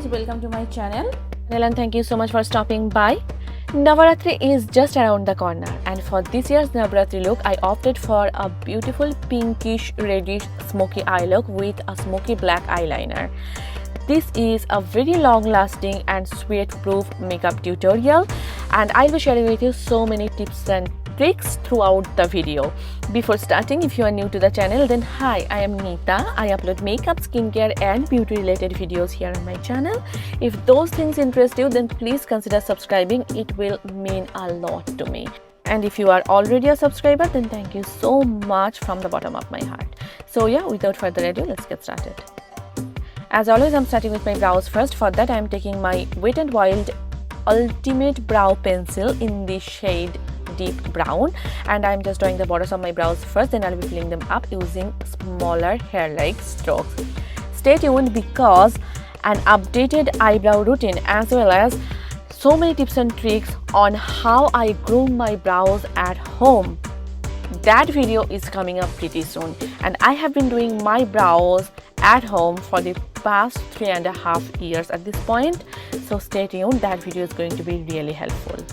guys, welcome to my channel and thank you so much for stopping by. Navaratri is just around the corner, and for this year's Navaratri look I opted for a beautiful pinkish reddish smoky eye look with a smoky black eyeliner. This is a very long lasting and sweat-proof makeup tutorial, and I'll be sharing with you so many tips and tricks throughout the video. Before starting, if you are new to the channel, then hi, I am Neeta. I upload makeup, skincare and beauty related videos here on my channel. If those things interest you, then please consider subscribing. It will mean a lot to me. And if you are already a subscriber, then thank you so much from the bottom of my heart. So yeah, without further ado, let's get started. As always, I'm starting with my brows first. For that, I'm taking my Wet n Wild Ultimate Brow Pencil in the shade Deep Brown, and I'm just drawing the borders of my brows first, then I'll be filling them up using smaller hair-like strokes. Stay tuned because an updated eyebrow routine as well as so many tips and tricks on how I groom my brows at home, that video is coming up pretty soon. And I have been doing my brows at home for the past 3.5 years at this point, so stay tuned, that video is going to be really helpful.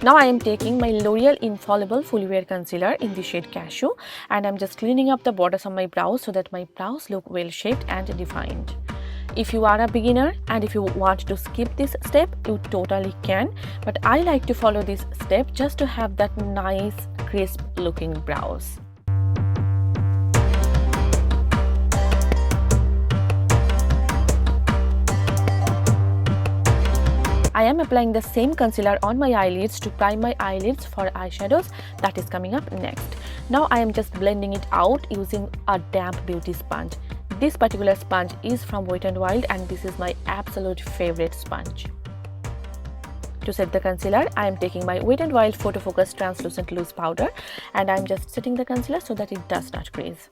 Now I am taking my L'Oreal Infallible Fully Wear Concealer in the shade Cashew, and I'm just cleaning up the borders of my brows so that my brows look well shaped and defined. If you are a beginner and if you want to skip this step, you totally can, but I like to follow this step just to have that nice crisp looking brows. I am applying the same concealer on my eyelids to prime my eyelids for eyeshadows. That is coming up next. Now I am just blending it out using a damp beauty sponge. This particular sponge is from Wet n Wild, and this is my absolute favorite sponge. To set the concealer, I am taking my Wet n Wild Photo Focus Translucent Loose Powder, and I am just setting the concealer so that it does not crease.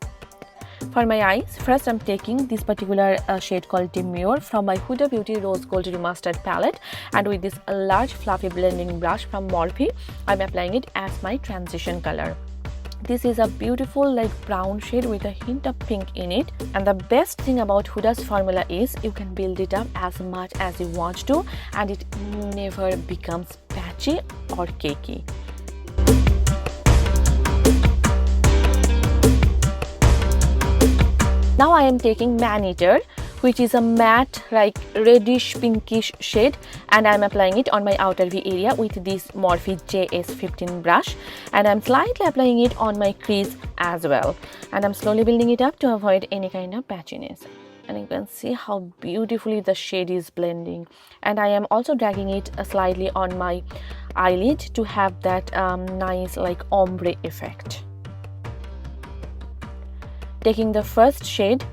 For my eyes, first I'm taking this particular shade called Demure from my Huda Beauty Rose Gold Remastered palette, and with this large fluffy blending brush from Morphe, I'm applying it as my transition color. This is a beautiful like brown shade with a hint of pink in it, and the best thing about Huda's formula is you can build it up as much as you want to and it never becomes patchy or cakey. Now I am taking Man Eater, which is a matte like reddish pinkish shade, and I am applying it on my outer V area with this Morphe JS15 brush, and I am slightly applying it on my crease as well, and I am slowly building it up to avoid any kind of patchiness. And you can see how beautifully the shade is blending, and I am also dragging it slightly on my eyelid to have that nice like ombre effect. Taking the first shade,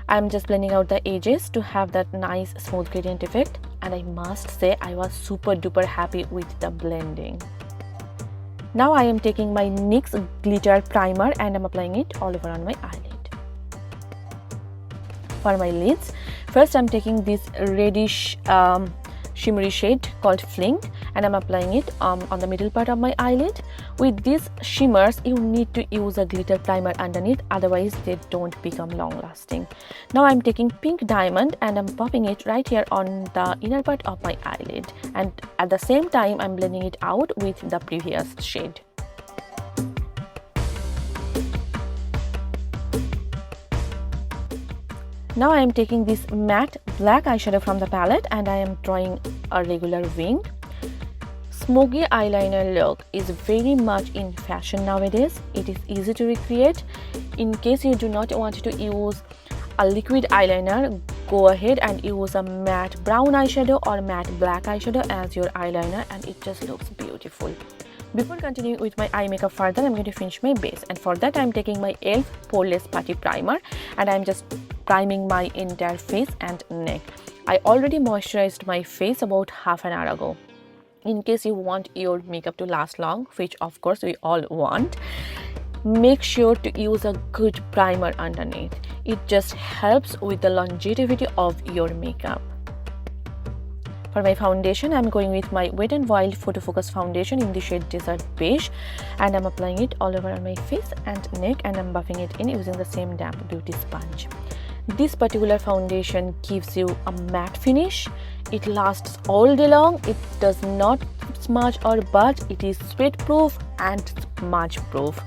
I'm just blending out the edges to have that nice smooth gradient effect, and I must say I was super duper happy with the blending. Now I am taking my NYX glitter primer and I'm applying it all over on my eyelid. For my lids, first I'm taking this reddish shimmery shade called Fling, and I'm applying it on the middle part of my eyelid. With these shimmers, you need to use a glitter primer underneath, otherwise they don't become long lasting. Now I'm taking Pink Diamond and I'm popping it right here on the inner part of my eyelid, and at the same time I'm blending it out with the previous shade. Now I am taking this matte black eyeshadow from the palette and I am drawing a regular wing. Smoky eyeliner look is very much in fashion nowadays. It is easy to recreate. In case you do not want to use a liquid eyeliner, go ahead and use a matte brown eyeshadow or matte black eyeshadow as your eyeliner, and it just looks beautiful. Before continuing with my eye makeup further, I'm going to finish my base, and for that I'm taking my e.l.f. Poreless Putty Primer and I'm just priming my entire face and neck. I already moisturized my face about half an hour ago. In case you want your makeup to last long, which of course we all want, make sure to use a good primer underneath. It just helps with the longevity of your makeup. For my foundation, I'm going with my Wet n Wild Photo Focus Foundation in the shade Desert Beige, and I'm applying it all over on my face and neck, and I'm buffing it in using the same damp beauty sponge. This particular foundation gives you a matte finish. It lasts all day long. It does not smudge or budge. It is sweat proof and smudge proof.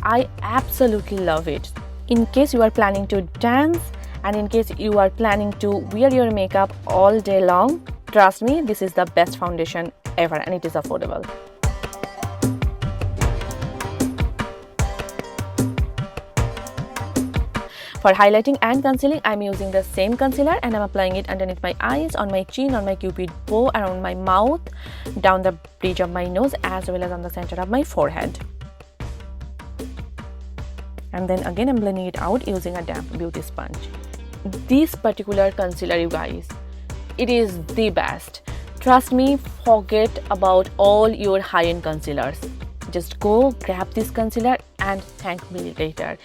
I absolutely love it. In case you are planning to dance and in case you are planning to wear your makeup all day long, trust me, this is the best foundation ever and it is affordable. For highlighting and concealing, I'm using the same concealer and I'm applying it underneath my eyes, on my chin, on my cupid bow, around my mouth, down the bridge of my nose as well as on the center of my forehead. And then again I'm blending it out using a damp beauty sponge. This particular concealer, you guys, it is the best. Trust me, forget about all your high-end concealers. Just go grab this concealer and thank me later.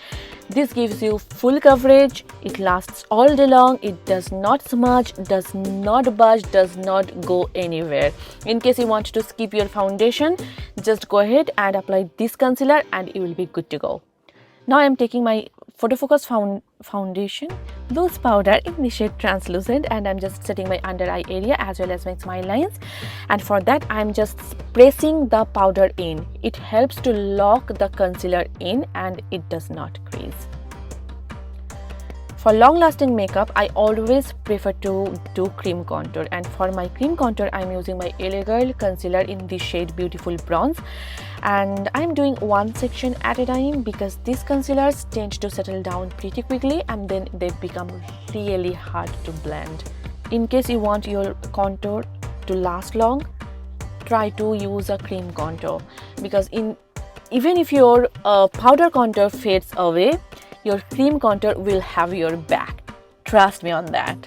This gives you full coverage. It lasts all day long. It does not smudge, does not budge, does not go anywhere. In case you want to skip your foundation, just go ahead and apply this concealer and you will be good to go. Now I am taking my Photo Focus foundation loose powder in the shade Translucent and I'm just setting my under eye area as well as my smile lines, and for that I'm just pressing the powder in. It helps to lock the concealer in and it does not crease. For long lasting makeup, I always prefer to do cream contour, and for my cream contour I'm using my LA Girl concealer in the shade Beautiful Bronze, and I'm doing one section at a time because these concealers tend to settle down pretty quickly and then they become really hard to blend. In case you want your contour to last long, try to use a cream contour because even if your powder contour fades away, your cream contour will have your back. Trust me on that.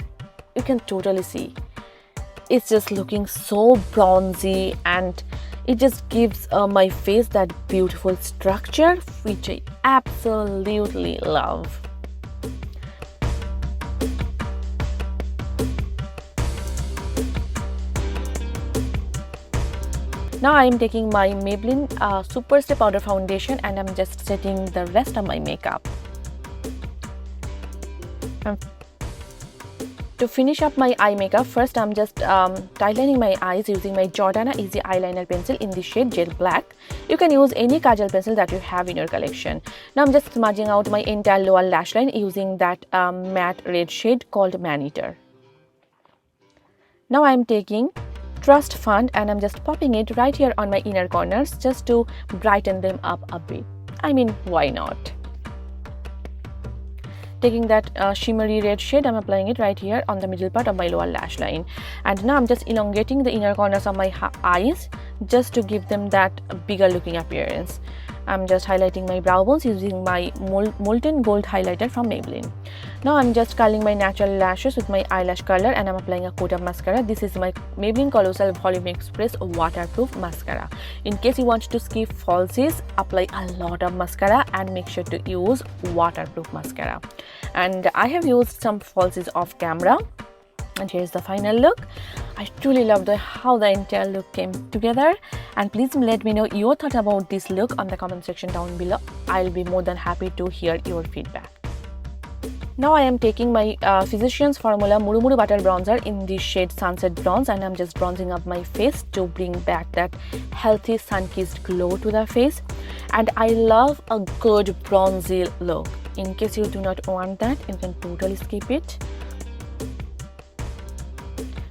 You can totally see. It's just looking so bronzy and it just gives my face that beautiful structure which I absolutely love. Now I am taking my Maybelline SuperStay powder foundation and I'm just setting the rest of my makeup. To finish up my eye makeup, first I'm just tightening my eyes using my Jordana Easy Eyeliner Pencil in the shade Gel Black. You can use any kajal pencil that you have in your collection. Now I'm just smudging out my entire lower lash line using that matte red shade called Man Eater. Now I'm taking Trust Fund and I'm just popping it right here on my inner corners just to brighten them up a bit. I mean, why not? Taking that shimmery red shade, I'm applying it right here on the middle part of my lower lash line. And now I'm just elongating the inner corners of my eyes just to give them that bigger looking appearance. I'm just highlighting my brow bones using my Molten Gold highlighter from Maybelline. Now I'm just curling my natural lashes with my eyelash curler and I'm applying a coat of mascara. This is my Maybelline Colossal Volume Express Waterproof Mascara. In case you want to skip falsies, apply a lot of mascara and make sure to use waterproof mascara. And I have used some falsies off camera. And here's the final look. I truly love how the entire look came together, and please let me know your thoughts about this look on the comment section down below. I'll be more than happy to hear your feedback. Now I am taking my Physicians Formula Murumuru Butter Bronzer in the shade Sunset Bronze and I'm just bronzing up my face to bring back that healthy sun-kissed glow to the face. And I love a good bronzy look. In case you do not want that, you can totally skip it.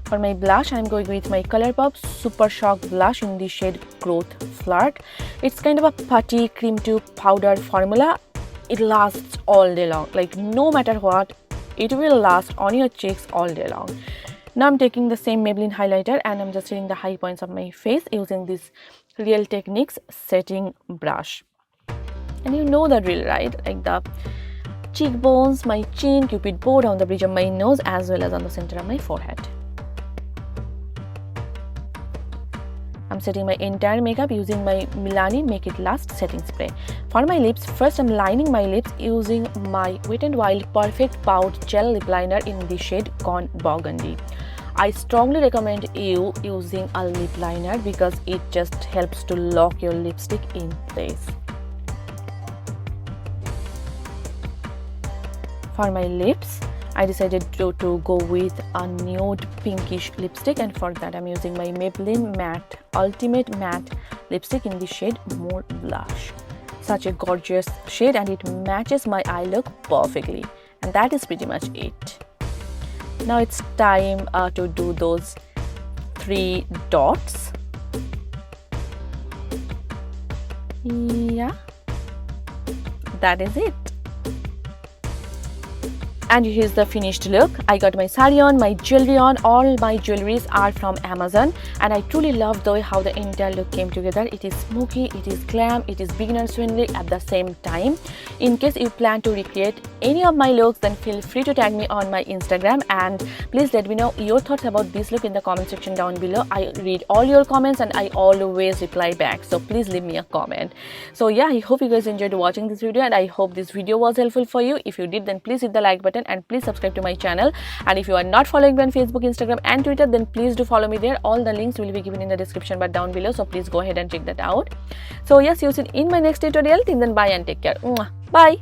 For my blush, I'm going with my Colourpop Super Shock Blush in the shade Growth Flirt. It's kind of a putty cream to powder formula. It lasts all day long. Like no matter what, it will last on your cheeks all day long. Now I'm taking the same Maybelline highlighter and I'm just hitting the high points of my face using this Real Techniques setting brush. And you know the drill, right? Like the cheekbones, my chin, cupid bow, down the bridge of my nose as well as on the center of my forehead. I'm setting my entire makeup using my Milani Make It Last setting spray. For my lips, first I'm lining my lips using my Wet n Wild Perfect Pout Gel Lip Liner in the shade Gone Burgundy. I strongly recommend you using a lip liner because it just helps to lock your lipstick in place. For my lips, I decided to go with a nude pinkish lipstick, and for that I'm using my Maybelline Matte Ultimate Matte lipstick in the shade More Blush. Such a gorgeous shade, and it matches my eye look perfectly, and that is pretty much it. Now it's time to do those 3 dots. Yeah, that is it. And here's the finished look. I got my sari on, my jewelry on. All my jewelries are from Amazon, and I truly love the way how the entire look came together. It is smoky, it is glam, it is beginner friendly at the same time. In case you plan to recreate any of my looks, then feel free to tag me on my Instagram, and please let me know your thoughts about this look in the comment section down below. I read all your comments and I always reply back, so please leave me a comment. So yeah, I hope you guys enjoyed watching this video, and I hope this video was helpful for you. If you did, then please hit the like button and please subscribe to my channel. And if you are not following me on Facebook, Instagram and Twitter, then please do follow me there. All the links will be given in the description bar down below, so please go ahead and check that out. So yes, see you soon in my next tutorial. Till then, bye and take care. Bye.